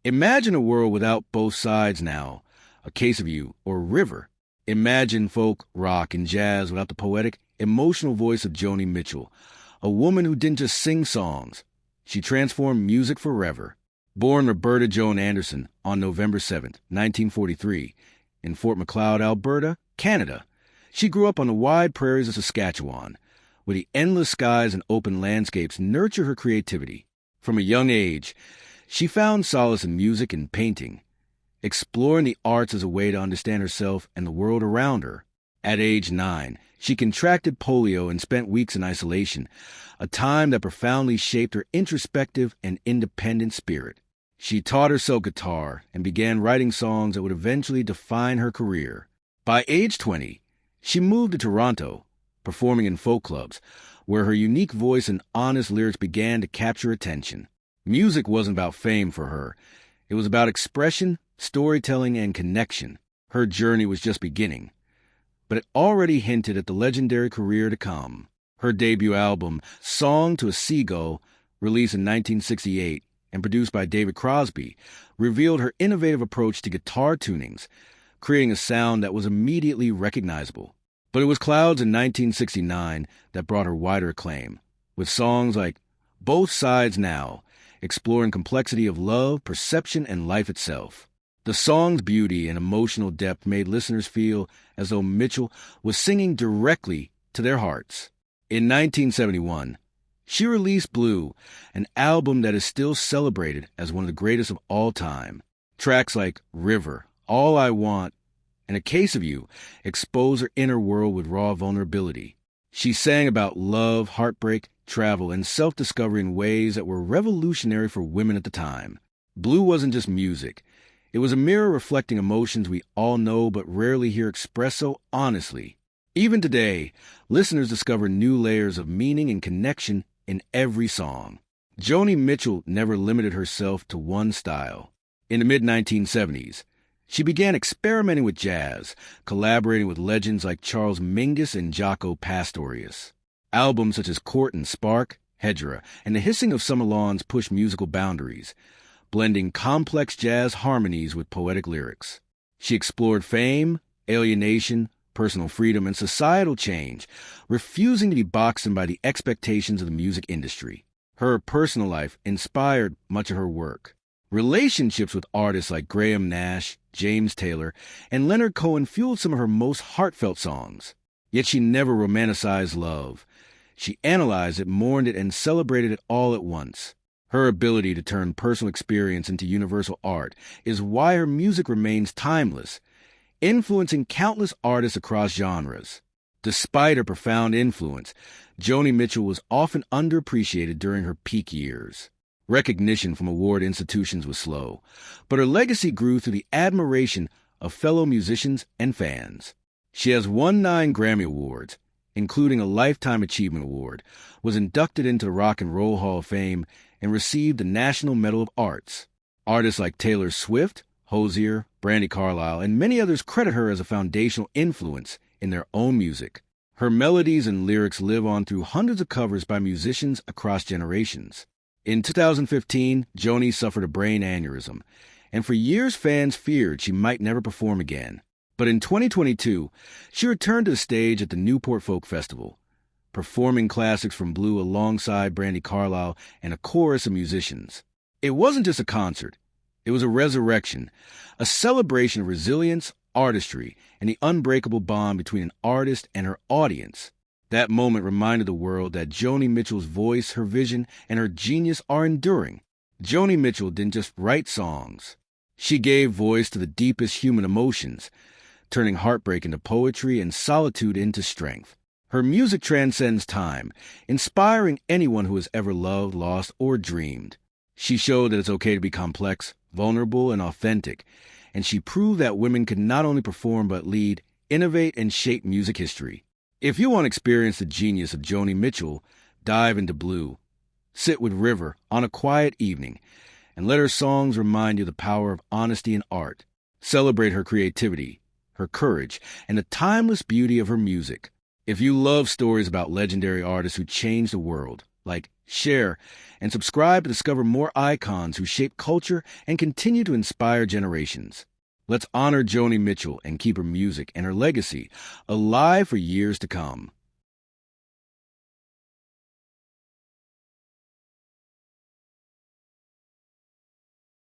Imagine a world without both sides now, A Case of You, or River. Imagine folk, rock, and jazz without the poetic, emotional voice of Joni Mitchell, a woman who didn't just sing songs. She transformed music forever. Born Roberta Joan Anderson on November 7, 1943, in Fort Macleod, Alberta, Canada, she grew up on the wide prairies of Saskatchewan, where the endless skies and open landscapes nurture her creativity. From a young age, she found solace in music and painting, exploring the arts as a way to understand herself and the world around her. At age 9, she contracted polio and spent weeks in isolation, a time that profoundly shaped her introspective and independent spirit. She taught herself guitar and began writing songs that would eventually define her career. By age 20, she moved to Toronto, performing in folk clubs, where her unique voice and honest lyrics began to capture attention. Music wasn't about fame for her. It was about expression, storytelling, and connection. Her journey was just beginning, but it already hinted at the legendary career to come. Her debut album, Song to a Seagull, released in 1968 and produced by David Crosby, revealed her innovative approach to guitar tunings, creating a sound that was immediately recognizable. But it was Clouds in 1969 that brought her wider acclaim, with songs like Both Sides Now, exploring complexity of love, perception, and life itself. The song's beauty and emotional depth made listeners feel as though Mitchell was singing directly to their hearts. In 1971, she released Blue, an album that is still celebrated as one of the greatest of all time. Tracks like River, All I Want, and A Case of You expose her inner world with raw vulnerability. She sang about love, heartbreak, travel, and self-discovery in ways that were revolutionary for women at the time. Blue wasn't just music. It was a mirror reflecting emotions we all know but rarely hear expressed so honestly. Even today, listeners discover new layers of meaning and connection in every song. Joni Mitchell never limited herself to one style. In the mid-1970s, she began experimenting with jazz, collaborating with legends like Charles Mingus and Jaco Pastorius. Albums such as Court and Spark, Hedera, and The Hissing of Summer Lawns pushed musical boundaries, blending complex jazz harmonies with poetic lyrics. She explored fame, alienation, personal freedom, and societal change, refusing to be boxed in by the expectations of the music industry. Her personal life inspired much of her work. Relationships with artists like Graham Nash, James Taylor, and Leonard Cohen fueled some of her most heartfelt songs. Yet she never romanticized love. She analyzed it, mourned it, and celebrated it all at once. Her ability to turn personal experience into universal art is why her music remains timeless, influencing countless artists across genres. Despite her profound influence, Joni Mitchell was often underappreciated during her peak years. Recognition from award institutions was slow, but her legacy grew through the admiration of fellow musicians and fans. She has won 9 Grammy Awards, including a Lifetime Achievement Award, was inducted into the Rock and Roll Hall of Fame, and received the National Medal of Arts. Artists like Taylor Swift, Hozier, Brandi Carlile, and many others credit her as a foundational influence in their own music. Her melodies and lyrics live on through hundreds of covers by musicians across generations. In 2015, Joni suffered a brain aneurysm, and for years fans feared she might never perform again. But in 2022, she returned to the stage at the Newport Folk Festival, performing classics from Blue alongside Brandi Carlile and a chorus of musicians. It wasn't just a concert. It was a resurrection, a celebration of resilience, artistry, and the unbreakable bond between an artist and her audience. That moment reminded the world that Joni Mitchell's voice, her vision, and her genius are enduring. Joni Mitchell didn't just write songs. She gave voice to the deepest human emotions, turning heartbreak into poetry and solitude into strength. Her music transcends time, inspiring anyone who has ever loved, lost, or dreamed. She showed that it's okay to be complex, vulnerable, and authentic, and she proved that women can not only perform but lead, innovate, and shape music history. If you want to experience the genius of Joni Mitchell, dive into Blue. Sit with River on a quiet evening, and let her songs remind you of the power of honesty and art. Celebrate her creativity, her courage, and the timeless beauty of her music. If you love stories about legendary artists who changed the world, like, share, and subscribe to discover more icons who shape culture and continue to inspire generations. Let's honor Joni Mitchell and keep her music and her legacy alive for years to come.